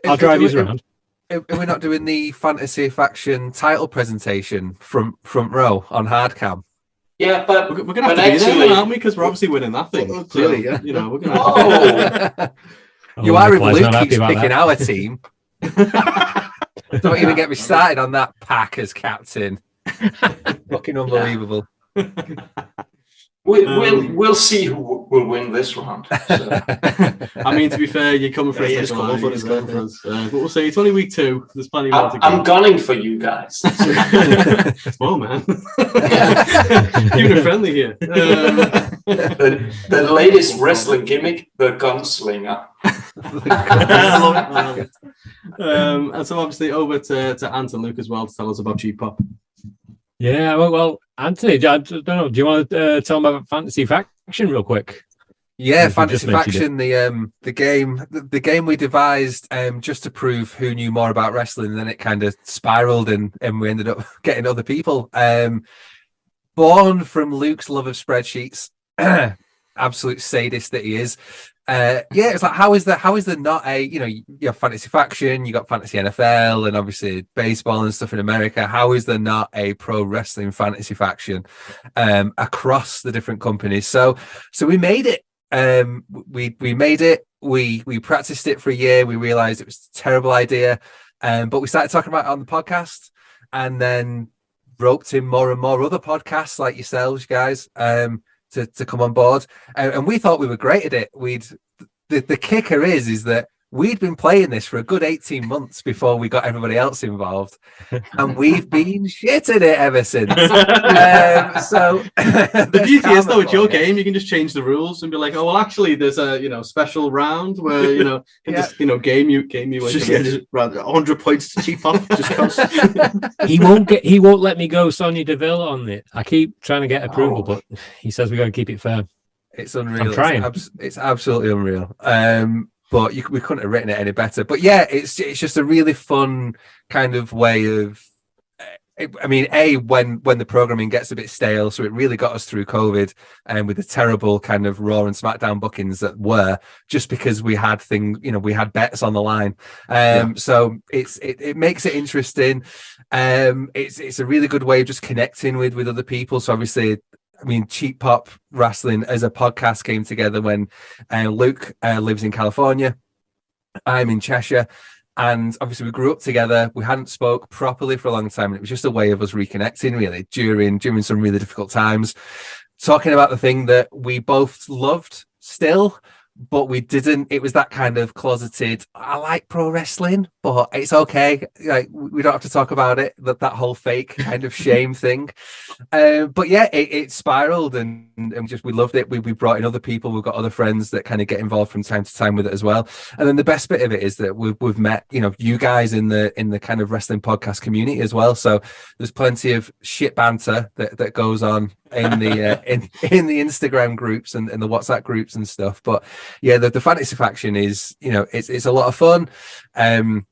I'll drive you around. We're not doing the Fantasy Faction title presentation from front row on hardcam. Yeah, but we're gonna have to be there, aren't we? Because we're obviously winning that thing. Well, clearly, yeah. You know, we're gonna. You are if Luke keeps picking our team. Don't even get me started on that Packers captain. Fucking unbelievable. We'll see who will win this round. So. I mean, to be fair, you're coming for us. But we'll see. It's only week 2. There's plenty more to go. I'm gunning for you guys. Whoa, man. Keeping it friendly here. The latest wrestling gimmick, the gunslinger. And so obviously over to Ant and Luke as well to tell us about Cheap Pop. Yeah, well, Anthony, I don't know. Do you want to tell them about Fantasy Faction real quick? Yeah, Fantasy Faction, the game we devised just to prove who knew more about wrestling, and then it kind of spiraled and we ended up getting other people. Born from Luke's love of spreadsheets, absolute sadist that he is. It's like how is there not a, you have Fantasy Faction, you got Fantasy NFL, and obviously baseball and stuff in America. How is there not a pro wrestling Fantasy Faction across the different companies? So we made it. We made it. We practiced it for a year. We realized it was a terrible idea, but we started talking about it on the podcast, and then roped in more and more other podcasts like yourselves, guys. To come on board, and we thought we were great at it. The kicker is that we'd been playing this for a good 18 months before we got everybody else involved, and we've been shit at it ever since. So the beauty is though, with your game, you can just change the rules and be like, oh well, actually, there's a special round where just game you just 100 points to Cheap Pop. He won't let me go Sonya Deville on it. I keep trying to get approval, but he says we got to keep it fair. It's unreal. I'm trying. It's absolutely unreal. But we couldn't have written it any better. But yeah, it's just a really fun kind of way of. I mean, when the programming gets a bit stale, so it really got us through COVID, and with the terrible kind of Raw and SmackDown bookings that were, just because we had we had bets on the line. So it makes it interesting. It's a really good way of just connecting with other people. So obviously, I mean, Cheap Pop Wrestling as a podcast came together when Luke lives in California, I'm in Cheshire, and obviously we grew up together. We hadn't spoke properly for a long time, and it was just a way of us reconnecting really during some really difficult times, talking about the thing that we both loved still, but we didn't. It was that kind of closeted, I like pro wrestling, but it's okay. Like, we don't have to talk about it. That whole fake kind of shame thing. But yeah, it spiraled, and we loved it. We brought in other people. We've got other friends that kind of get involved from time to time with it as well. And then the best bit of it is that we've met, you guys in the kind of wrestling podcast community as well. So there's plenty of shit banter that goes on in the in the Instagram groups and the WhatsApp groups and stuff. But yeah, the Fantasy Faction is, it's a lot of fun.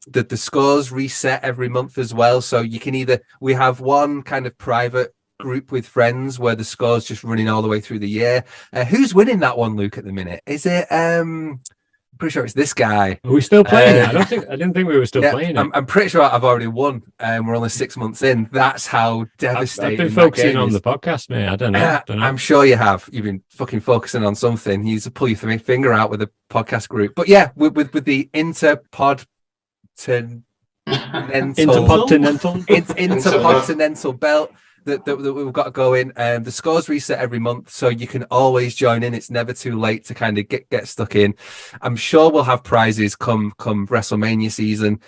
The scores reset every month as well, so you can we have one kind of private group with friends where the scores just running all the way through the year. Who's winning that one, Luke, at the minute? Is it pretty sure it's this guy. Are we still playing it? I didn't think we were still playing it. I'm pretty sure I've already won. We're only 6 months in. That's how devastating. I've been focusing on the podcast, mate. I don't know. I'm sure you have. You've been fucking focusing on something. You used to pull your finger out with a podcast group. But yeah, with the intercontinental belt that we've got going. The scores reset every month, so you can always join in. It's never too late to kind of get stuck in. I'm sure we'll have prizes come WrestleMania season.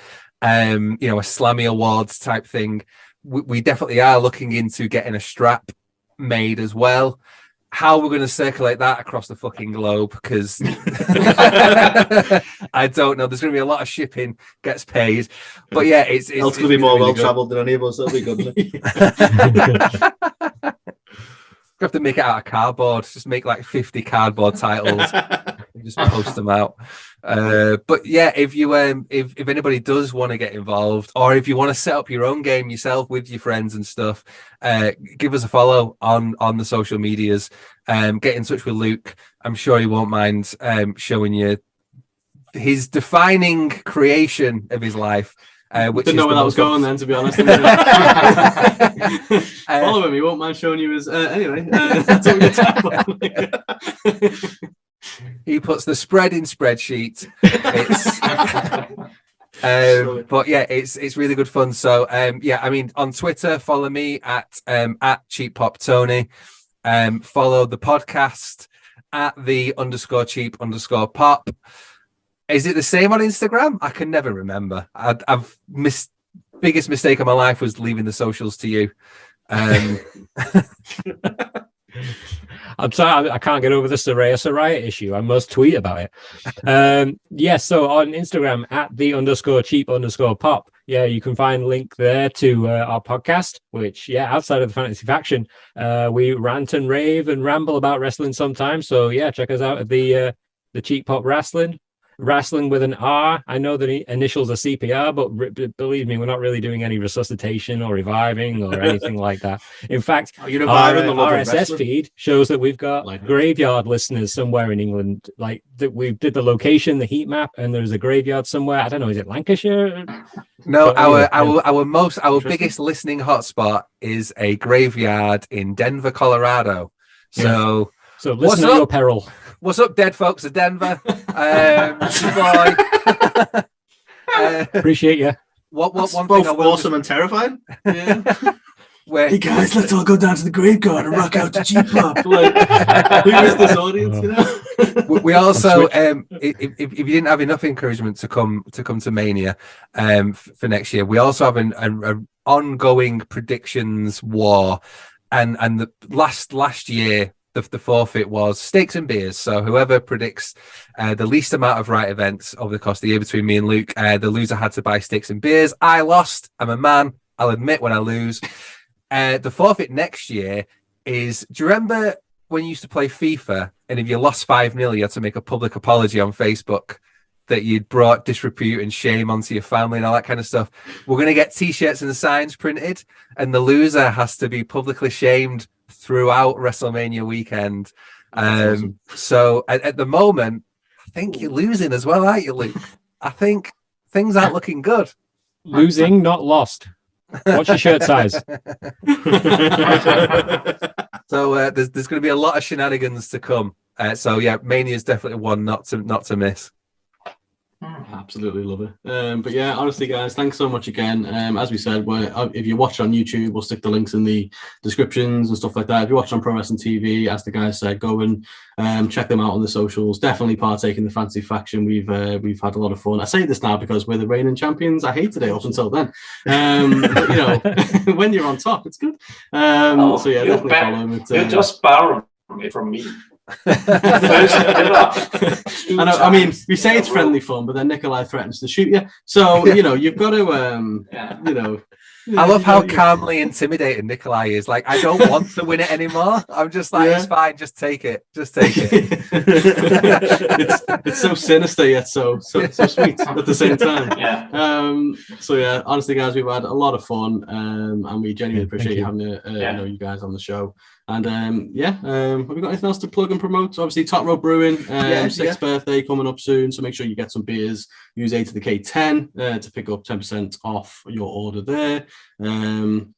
A Slammy Awards type thing. We definitely are looking into getting a strap made as well. How we're going to circulate that across the fucking globe, because I don't know. There's going to be a lot of shipping gets paid, but yeah, it's going to be more well-travelled than any of us. That'll be good. We have to make it out of cardboard. Just make like 50 cardboard titles and just post them out. But yeah, if anybody does want to get involved, or if you want to set up your own game yourself with your friends and stuff, give us a follow on the social medias. Get in touch with Luke. I'm sure he won't mind showing you his defining creation of his life. Which didn't know where that was going then, to be honest. Follow him, he won't mind showing you his anyway. That's what we're talking about. He puts the spread in spreadsheet. But yeah, it's really good fun. So on Twitter, follow me at cheappoptony. Follow the podcast at _cheap_pop. Is it the same on Instagram? I can never remember. Biggest mistake of my life was leaving the socials to you. I'm sorry, I can't get over the Saraya issue. I must tweet about it. So on Instagram at _cheap_pop. Yeah, you can find a link there to our podcast, which, outside of the Fantasy Faction, we rant and rave and ramble about wrestling sometimes. So yeah, check us out at the Cheap Pop Rasslin. Rasslin with an R. I know the initials are CPR, but believe me, we're not really doing any resuscitation or reviving or anything like that. In fact, our RSS feed shows that we've got graveyard listeners somewhere in England. Like that, we did the location, the heat map, and there's a graveyard somewhere. I don't know. Is it Lancashire? No, our biggest listening hotspot is a graveyard in Denver, Colorado. So listen at your peril. What's up, dead folks of Denver? Boy. Appreciate you. One both thing awesome and terrifying. Yeah. Hey guys, let's all go down to the graveyard and rock out to Cheap Pop. Who is this audience? You know. We also, if you didn't have enough encouragement to come to Mania for next year, we also have an ongoing predictions war, and the last year. The forfeit was steaks and beers. So whoever predicts the least amount of right events over the course of the year between me and Luke, the loser had to buy steaks and beers. I lost. I'm a man. I'll admit when I lose. The forfeit next year is, do you remember when you used to play FIFA and if you lost 5-0, you had to make a public apology on Facebook that you'd brought disrepute and shame onto your family and all that kind of stuff? We're going to get T-shirts and signs printed, and the loser has to be publicly shamed throughout WrestleMania weekend. Awesome. So at the moment, I think you're losing as well, aren't you, Luke? I think things aren't looking good. Losing, not lost. What's your shirt size? So there's going to be a lot of shenanigans to come. Mania is definitely one not to miss. Absolutely love it. But yeah, honestly, guys, thanks so much again. As we said, if you watch on YouTube, we'll stick the links in the descriptions and stuff like that. If you watch on Pro Wrestling TV, as the guys said, go and check them out on the socials. Definitely partake in the Fantasy Faction. We've had a lot of fun. I say this now because we're the reigning champions. I hated it up until then. But you know, when you're on top, it's good. Definitely follow them. You just borrowed it from me. I mean, we say it's friendly fun, but then Nicolai threatens to shoot you. So you know, you've got to, I love how calmly intimidating Nicolai is. Like, I don't want to win it anymore. I'm just like, it's fine. Just take it. It's so sinister yet so sweet at the same time. Yeah. Honestly, guys, we've had a lot of fun, and we genuinely appreciate you having you guys on the show. And have we got anything else to plug and promote? Obviously, Top Rope Brewing, 6th birthday coming up soon. So make sure you get some beers. Use A2theK10 to pick up 10% off your order there.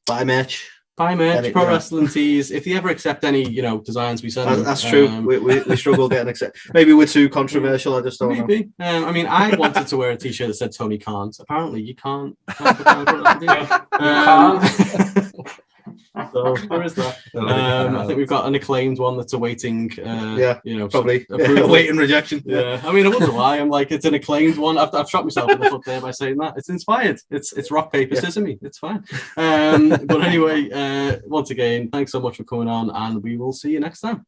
Buy merch. Buy merch, pro wrestling tees. If you ever accept any, designs we send, that's true. We struggle getting accepted. Maybe we're too controversial. I just don't know. I mean, I wanted to wear a T-shirt that said Tony Khan. Apparently, you can't. So there is that. I think we've got an acclaimed one that's awaiting. Probably awaiting rejection. Yeah, I mean, I wonder why. I'm like, it's an acclaimed one. I've shot myself in the foot there by saying that. It's inspired. It's rock paper sesame. It's fine. But anyway, once again, thanks so much for coming on, and we will see you next time.